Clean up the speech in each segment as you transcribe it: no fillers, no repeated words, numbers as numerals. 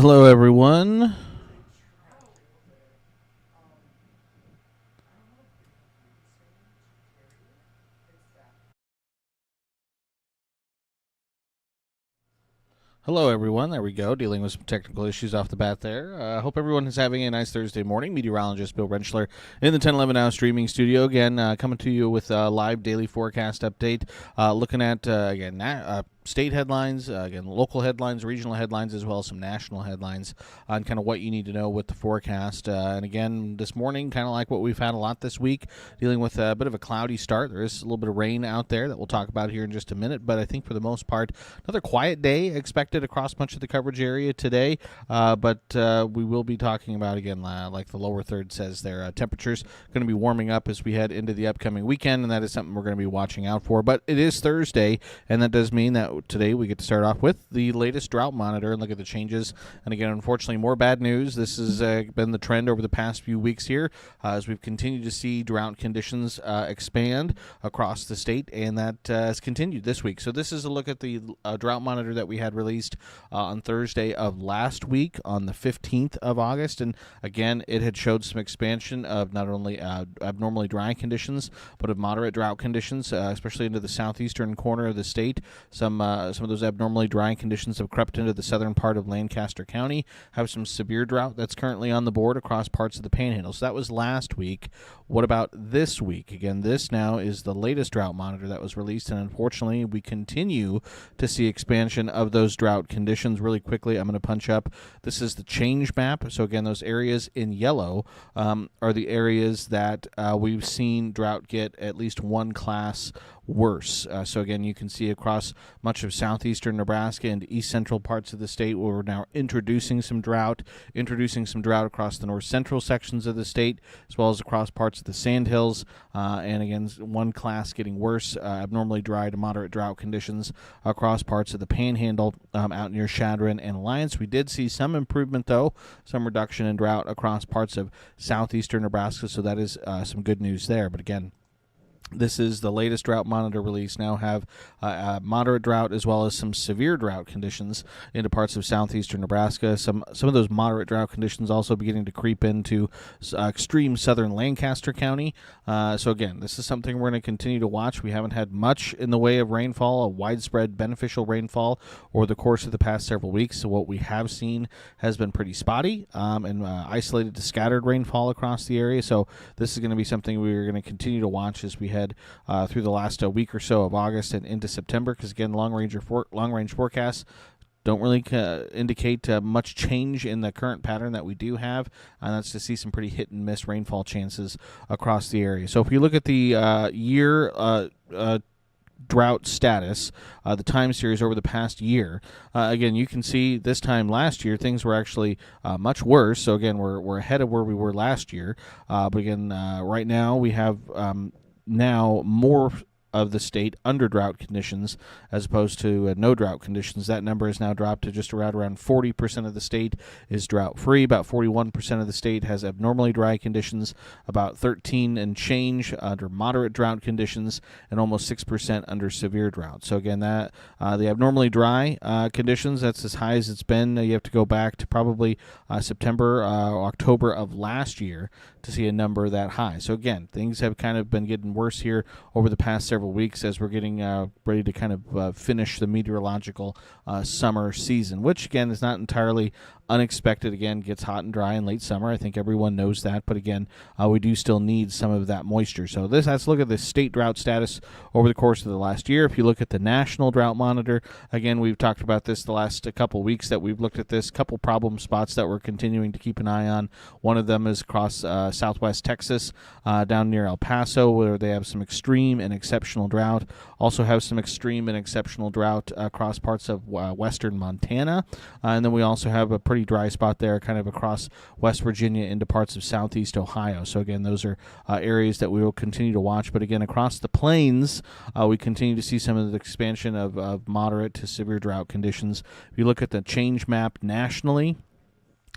Hello, everyone. Hello, everyone. There we go. Dealing with some technical issues off the bat there. I hope everyone is having a nice Thursday morning. Meteorologist Bill Rentschler in the 1011 Now streaming studio. Again, coming to you with a live daily forecast update. Looking at, state headlines, again, local headlines, regional headlines, as well as some national headlines on kind of what you need to know with the forecast. And again, this morning, kind of like what we've had a lot this week, dealing with a bit of a cloudy start. There is a little bit of rain out there that we'll talk about here in just a minute, but I think for the most part, another quiet day expected across much of the coverage area today. But we will be talking about, again, like the lower third says there, temperatures going to be warming up as we head into the upcoming weekend, and that is something we're going to be watching out for. But it is Thursday, and that does mean that today we get to start off with the latest drought monitor and look at the changes. And again, unfortunately, more bad news. This has been the trend over the past few weeks here as we've continued to see drought conditions expand across the state, and that has continued this week. So this is a look at the drought monitor that we had released on Thursday of last week on the 15th of August. And again, it had showed some expansion of not only abnormally dry conditions, but of moderate drought conditions, especially into the southeastern corner of the state. Some of those abnormally dry conditions have crept into the southern part of Lancaster County, have some severe drought that's currently on the board across parts of the Panhandle. So that was last week. What about this week? Again, this now is the latest drought monitor that was released, and unfortunately, we continue to see expansion of those drought conditions. Really quickly, I'm going to punch up. This is the change map. So again, those areas in yellow are the areas that we've seen drought get at least one class worse. So again, you can see across much of southeastern Nebraska and east central parts of the state where we're now introducing some drought across the north central sections of the state, as well as across parts of the Sandhills. And again, one class getting worse, abnormally dry to moderate drought conditions across parts of the Panhandle out near Chadron and Alliance. We did see some improvement, though, some reduction in drought across parts of southeastern Nebraska, so that is some good news there. But again, this is the latest drought monitor release. Now have moderate drought as well as some severe drought conditions into parts of southeastern Nebraska. Some of those moderate drought conditions also beginning to creep into extreme southern Lancaster County. So again, this is something we're going to continue to watch. We haven't had much in the way of rainfall, a widespread beneficial rainfall over the course of the past several weeks. So what we have seen has been pretty spotty and isolated to scattered rainfall across the area. So this is going to be something we're going to continue to watch as we head through the last week or so of August and into September, because again, long-range forecasts don't really indicate much change in the current pattern that we do have, and that's to see some pretty hit-and-miss rainfall chances across the area. So if you look at the year drought status, the time series over the past year, again, you can see this time last year things were actually much worse. So again, we're ahead of where we were last year. But again, right now we have now more of the state under drought conditions as opposed to no drought conditions. That number has now dropped to just around 40% of the state is drought free. About 41% of the state has abnormally dry conditions, about 13 and change under moderate drought conditions, and almost 6% under severe drought. So again, that the abnormally dry conditions, that's as high as it's been. You have to go back to probably September, October of last year to see a number that high. So again, things have kind of been getting worse here over the past several weeks as we're getting ready to kind of finish the meteorological summer season, which again is not entirely unexpected. Again, gets hot and dry in late summer. I think everyone knows that, but again, we do still need some of that moisture. So let's look at the state drought status over the course of the last year. If you look at the national drought monitor, again, we've talked about this the last couple weeks that we've looked at this, couple problem spots that we're continuing to keep an eye on. One of them is across southwest Texas, down near El Paso, where they have some extreme and exceptional drought. Also have some extreme and exceptional drought across parts of western Montana. And then we also have a pretty dry spot there kind of across West Virginia into parts of southeast Ohio. So again, those are areas that we will continue to watch. But again, across the plains, we continue to see some of the expansion of moderate to severe drought conditions. If you look at the change map nationally,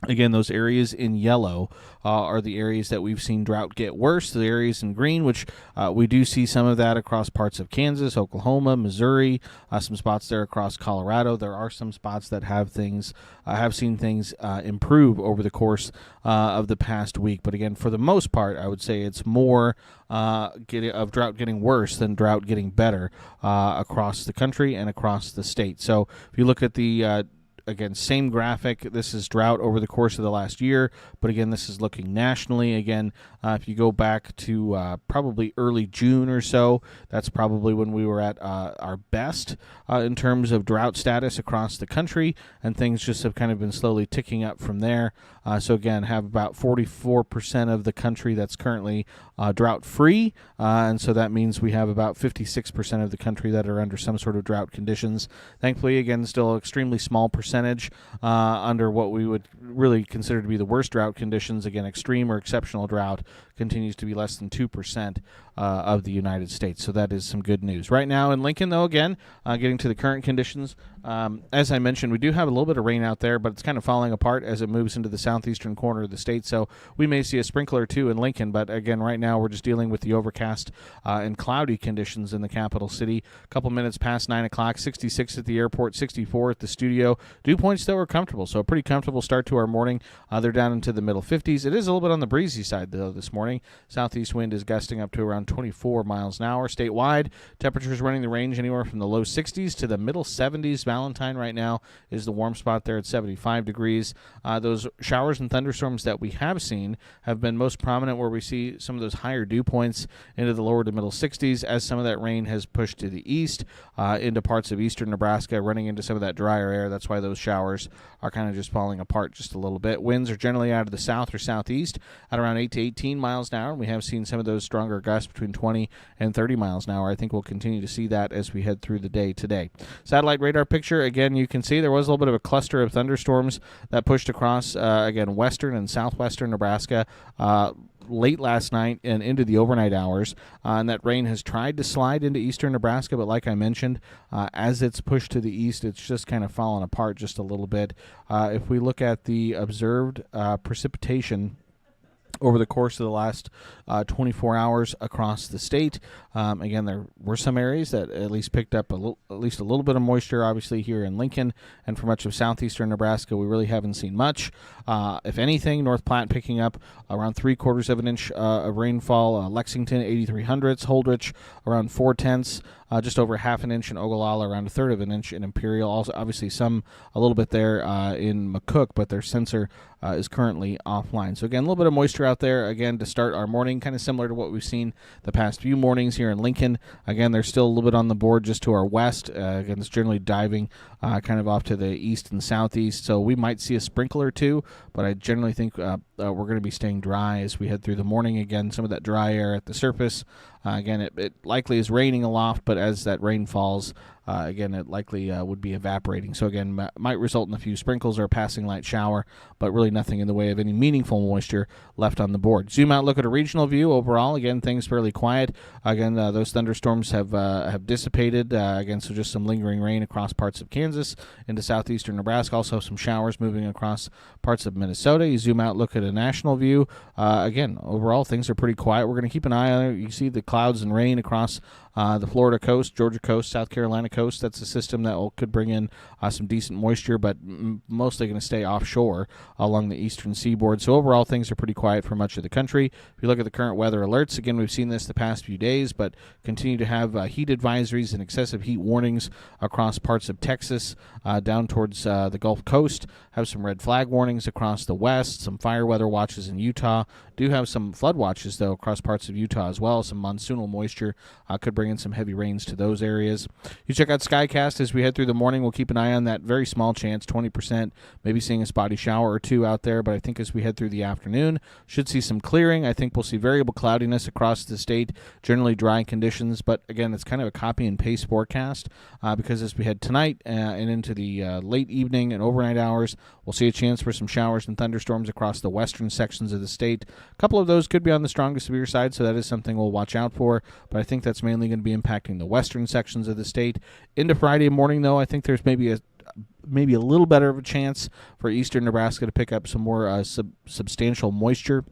Again, those areas in yellow are the areas that we've seen drought get worse. The areas in green, which we do see some of that across parts of Kansas, Oklahoma, Missouri, some spots there across Colorado. There are some spots that have seen things improve over the course of the past week. But again, for the most part, I would say it's more of drought getting worse than drought getting better across the country and across the state. So if you look at the again, same graphic. This is drought over the course of the last year, but again, this is looking nationally. Again, if you go back to probably early June or so, that's probably when we were at our best in terms of drought status across the country, and things just have kind of been slowly ticking up from there. So again, have about 44% of the country that's currently drought-free, and so that means we have about 56% of the country that are under some sort of drought conditions. Thankfully, again, still extremely small percentage under what we would really consider to be the worst drought conditions. Again, extreme or exceptional drought continues to be less than 2% of the United States. So that is some good news. Right now in Lincoln, though, again, getting to the current conditions, as I mentioned, we do have a little bit of rain out there, but it's kind of falling apart as it moves into the southeastern corner of the state. So we may see a sprinkler or two in Lincoln, but again, right now we're just dealing with the overcast and cloudy conditions in the capital city. A couple minutes past 9 o'clock, 66 at the airport, 64 at the studio. Dew points that were comfortable, so a pretty comfortable start to our morning. They're down into the middle 50s. It is a little bit on the breezy side, though, this morning. Southeast wind is gusting up to around 24 miles an hour. Statewide, temperatures running the range anywhere from the low 60s to the middle 70s. Valentine right now is the warm spot there at 75 degrees. Those showers and thunderstorms that we have seen have been most prominent where we see some of those higher dew points into the lower to middle 60s as some of that rain has pushed to the east into parts of eastern Nebraska, running into some of that drier air. That's why those showers are kind of just falling apart just a little bit. Winds are generally out of the south or southeast at around 8 to 18 miles an hour. We have seen some of those stronger gusts between 20 and 30 miles an hour. I think we'll continue to see that as we head through the day today. Satellite radar picture, again, you can see there was a little bit of a cluster of thunderstorms that pushed across, again, western and southwestern Nebraska late last night and into the overnight hours, and that rain has tried to slide into eastern Nebraska, but like I mentioned, as it's pushed to the east, it's just kind of fallen apart just a little bit. If we look at the observed precipitation over the course of the last 24 hours across the state. Again, there were some areas that at least picked up at least a little bit of moisture, obviously here in Lincoln, and for much of southeastern Nebraska, we really haven't seen much. If anything, North Platte picking up around 3/4 of an inch of rainfall. Lexington, 83/100, Holdrich, around 4/10. Just over half an inch in Ogallala, around 1/3 of an inch in Imperial. Also, obviously, a little bit there in McCook, but their sensor is currently offline. So, again, a little bit of moisture out there, again, to start our morning, kind of similar to what we've seen the past few mornings here in Lincoln. Again, there's still a little bit on the board just to our west. Again, it's generally diving kind of off to the east and southeast. So we might see a sprinkle or two, but I generally think we're going to be staying dry as we head through the morning. Again, some of that dry air at the surface. Again, it likely is raining aloft, but as that rain falls, again, it likely would be evaporating. So, again, might result in a few sprinkles or a passing light shower, but really nothing in the way of any meaningful moisture left on the board. Zoom out, look at a regional view. Overall, again, things fairly quiet. Again, those thunderstorms have dissipated. Again, so just some lingering rain across parts of Kansas into southeastern Nebraska. Also, some showers moving across parts of Minnesota. You zoom out, look at a national view. Again, overall, things are pretty quiet. We're going to keep an eye on it. You see the clouds and rain across the Florida coast, Georgia coast, South Carolina coast. That's a system that could bring in some decent moisture, but mostly going to stay offshore along the eastern seaboard. So overall, things are pretty quiet for much of the country. If you look at the current weather alerts, again, we've seen this the past few days, but continue to have heat advisories and excessive heat warnings across parts of Texas down towards the Gulf Coast. Have some red flag warnings across the west, some fire weather watches in Utah. Do have some flood watches, though, across parts of Utah as well. Some monsoonal moisture could bring in some heavy rains to those areas. You check out Skycast as we head through the morning. We'll keep an eye on that very small chance, 20%, maybe seeing a spotty shower or two out there. But I think as we head through the afternoon, should see some clearing. I think we'll see variable cloudiness across the state, generally dry conditions. But again, it's kind of a copy and paste forecast because as we head tonight and into the late evening and overnight hours, we'll see a chance for some showers and thunderstorms across the western sections of the state. A couple of those could be on the stronger severe side, so that is something we'll watch out for. But I think that's mainly going to be impacting the western sections of the state. Into Friday morning, though, I think there's maybe maybe a little better of a chance for eastern Nebraska to pick up some more substantial moisture,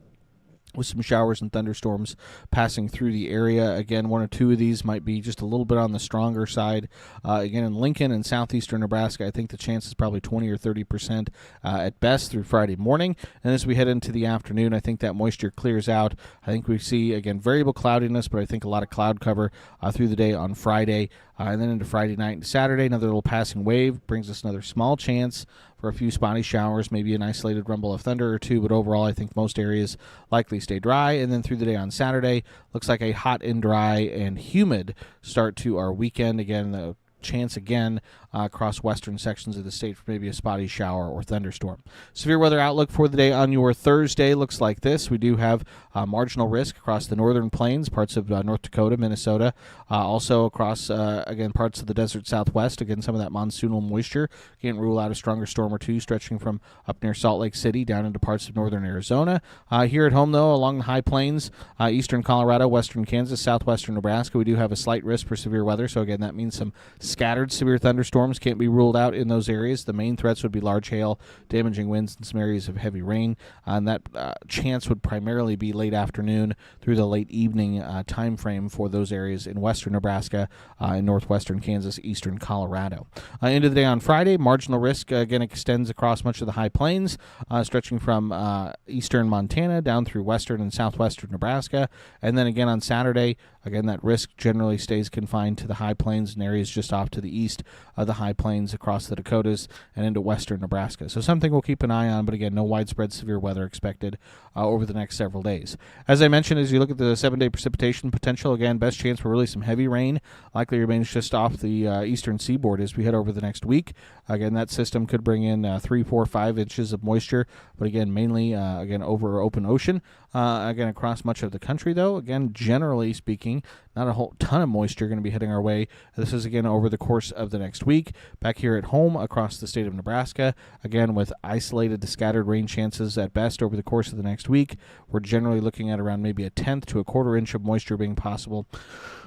with some showers and thunderstorms passing through the area. Again, one or two of these might be just a little bit on the stronger side. Again, in Lincoln and southeastern Nebraska, I think the chance is probably 20 or 30% at best through Friday morning. And as we head into the afternoon, I think that moisture clears out. I think we see, again, variable cloudiness, but I think a lot of cloud cover through the day on Friday. And then into Friday night and Saturday, another little passing wave brings us another small chance for a few spotty showers, maybe an isolated rumble of thunder or two, but overall I think most areas likely stay dry. And then through the day on Saturday, looks like a hot and dry and humid start to our weekend. Again, the chance again across western sections of the state for maybe a spotty shower or thunderstorm. Severe weather outlook for the day on your Thursday looks like this. We do have marginal risk across the northern plains, parts of North Dakota, Minnesota, also across, again, parts of the desert southwest. Again, some of that monsoonal moisture. Can't rule out a stronger storm or two stretching from up near Salt Lake City down into parts of northern Arizona. Here at home, though, along the high plains, eastern Colorado, western Kansas, southwestern Nebraska, we do have a slight risk for severe weather. So, again, that means some scattered severe thunderstorms can't be ruled out in those areas. The main threats would be large hail, damaging winds, and some areas of heavy rain. And that chance would primarily be late afternoon through the late evening time frame for those areas in western Nebraska, in northwestern Kansas, eastern Colorado. Into the day on Friday, marginal risk again extends across much of the high plains, stretching from eastern Montana down through western and southwestern Nebraska. And then again on Saturday, again, that risk generally stays confined to the high plains and areas just off to the east of the high plains across the Dakotas and into western Nebraska. So something we'll keep an eye on, but again, no widespread severe weather expected over the next several days. As I mentioned, as you look at the 7-day precipitation potential, again, best chance for really some heavy rain likely remains just off the eastern seaboard as we head over the next week. Again, that system could bring in 3, 4, 5 inches of moisture, but again, mainly again over open ocean. Again, across much of the country, though, again, generally speaking, not a whole ton of moisture going to be heading our way. This is, again, over the course of the next week. Back here at home across the state of Nebraska, again, with isolated to scattered rain chances at best over the course of the next week. We're generally looking at around maybe a 1/10 to a 1/4 inch of moisture being possible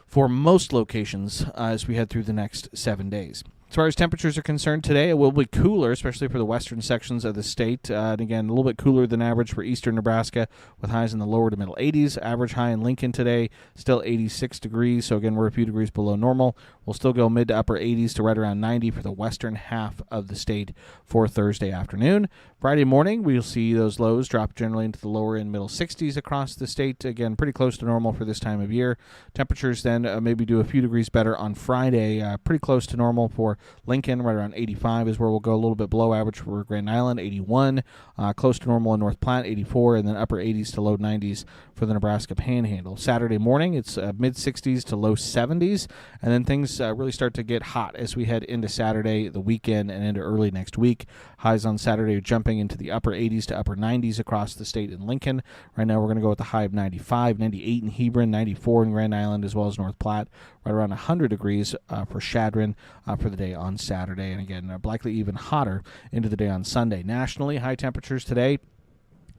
for most locations as we head through the next 7 days. As far as temperatures are concerned today, it will be cooler, especially for the western sections of the state. And again, a little bit cooler than average for eastern Nebraska with highs in the lower to middle 80s. Average high in Lincoln today, still 86 degrees. So again, we're a few degrees below normal. We'll still go mid to upper 80s to right around 90 for the western half of the state for Thursday afternoon. Friday morning, we'll see those lows drop generally into the lower and middle 60s across the state. Again, pretty close to normal for this time of year. Temperatures then maybe do a few degrees better on Friday. Pretty close to normal for Lincoln, right around 85 is where we'll go, a little bit below average for Grand Island, 81. Close to normal in North Platte, 84, and then upper 80s to low 90s for the Nebraska Panhandle. Saturday morning, it's mid-60s to low 70s, and then things really start to get hot as we head into Saturday, the weekend, and into early next week. Highs on Saturday are jumping into the upper 80s to upper 90s across the state in Lincoln. Right now we're going to go with a high of 95, 98 in Hebron, 94 in Grand Island, as well as North Platte, right around 100 degrees for Chadron for the day on Saturday, and again, likely even hotter into the day on Sunday. Nationally, high temperatures today.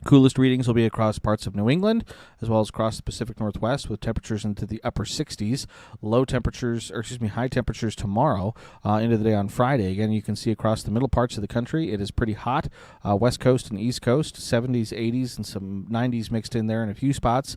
Coolest readings will be across parts of New England, as well as across the Pacific Northwest, with temperatures into the upper 60s. High temperatures tomorrow into the day on Friday. Again, you can see across the middle parts of the country, it is pretty hot. West Coast and East Coast, 70s, 80s, and some 90s mixed in there in a few spots.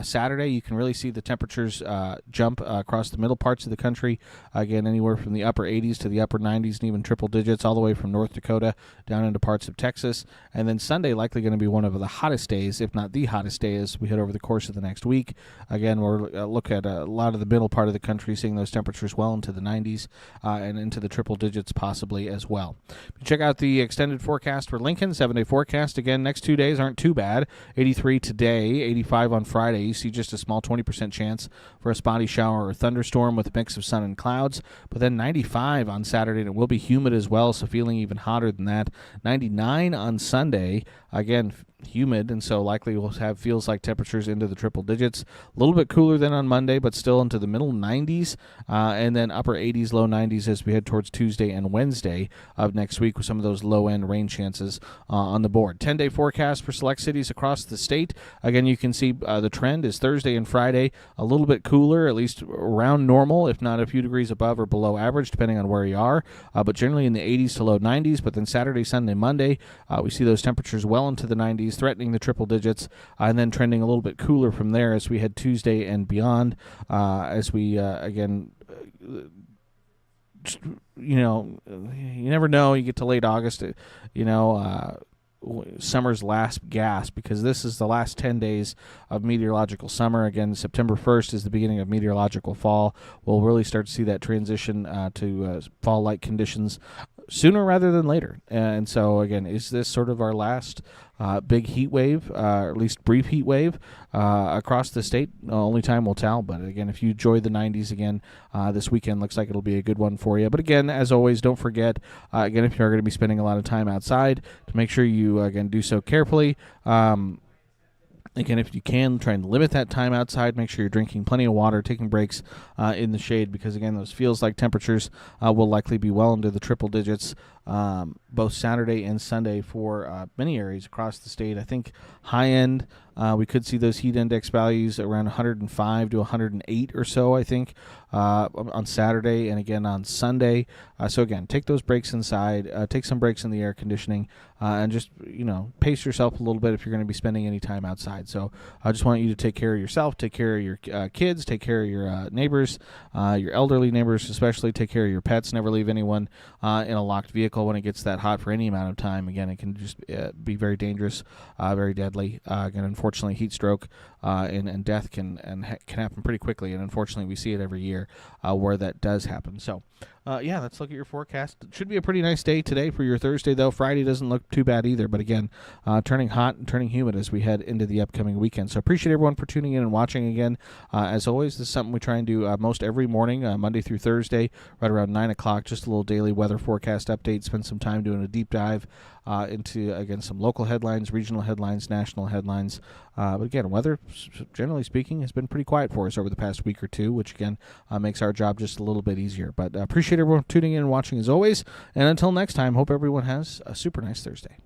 Saturday, you can really see the temperatures jump across the middle parts of the country. Again, anywhere from the upper 80s to the upper 90s and even triple digits, all the way from North Dakota down into parts of Texas. And then Sunday, likely going to be one of the hottest days, if not the hottest day, as we head over the course of the next week. Again, we're look at a lot of the middle part of the country, seeing those temperatures well into the 90s and into the triple digits possibly as well. Check out the extended forecast for Lincoln, 7-day forecast. Again, next 2 days aren't too bad. 83 today, 85 on Friday. You see just a small 20% chance for a spotty shower or thunderstorm with a mix of sun and clouds. But then 95 on Saturday, and it will be humid as well, so feeling even hotter than that. 99 on Sunday. Again, humid, and so likely we'll have feels like temperatures into the triple digits. A little bit cooler than on Monday, but still into the middle 90s, and then upper 80s, low 90s as we head towards Tuesday and Wednesday of next week with some of those low-end rain chances on the board. 10-day forecast for select cities across the state. Again, you can see the trend is Thursday and Friday a little bit cooler, at least around normal, if not a few degrees above or below average, depending on where you are, but generally in the 80s to low 90s. But then Saturday, Sunday, Monday, we see those temperatures well into the 90s, threatening the triple digits, and then trending a little bit cooler from there as we head Tuesday and beyond, as we, you never know. You get to late August, summer's last gasp, because this is the last 10 days of meteorological summer. Again, September 1st is the beginning of meteorological fall. We'll really start to see that transition to fall-like conditions sooner rather than later. And so, again, is this sort of our last big heat wave, or at least brief heat wave across the state? Only time will tell. But, again, if you enjoy the 90s again this weekend, looks like it'll be a good one for you. But, again, as always, don't forget, again, if you are going to be spending a lot of time outside, to make sure you, again, do so carefully. Again, if you can, try and limit that time outside. Make sure you're drinking plenty of water, taking breaks in the shade, because, again, those feels like temperatures will likely be well into the triple digits both Saturday and Sunday for many areas across the state. I think high end, we could see those heat index values around 105 to 108 or so, I think, on Saturday and again on Sunday. So, again, take those breaks inside, take some breaks in the air conditioning, and just, pace yourself a little bit if you're going to be spending any time outside. So I just want you to take care of yourself, take care of your kids, take care of your neighbors, your elderly neighbors especially, take care of your pets. Never leave anyone in a locked vehicle when it gets that hot for any amount of time. Again, it can just be very dangerous, very deadly. Again, unfortunately, heat stroke and death can happen pretty quickly, and unfortunately, we see it every year where that does happen. So, let's look at your forecast. It should be a pretty nice day today for your Thursday, though. Friday doesn't look too bad either, but again, turning hot and turning humid as we head into the upcoming weekend. So appreciate everyone for tuning in and watching again. As always, this is something we try and do most every morning, Monday through Thursday, right around 9 o'clock, just a little daily weather forecast update. Spend some time doing a deep dive into, again, some local headlines, regional headlines, national headlines. But again, weather, generally speaking, has been pretty quiet for us over the past week or two, which, again, makes our job just a little bit easier. But appreciate everyone tuning in and watching as always. And until next time, hope everyone has a super nice Thursday.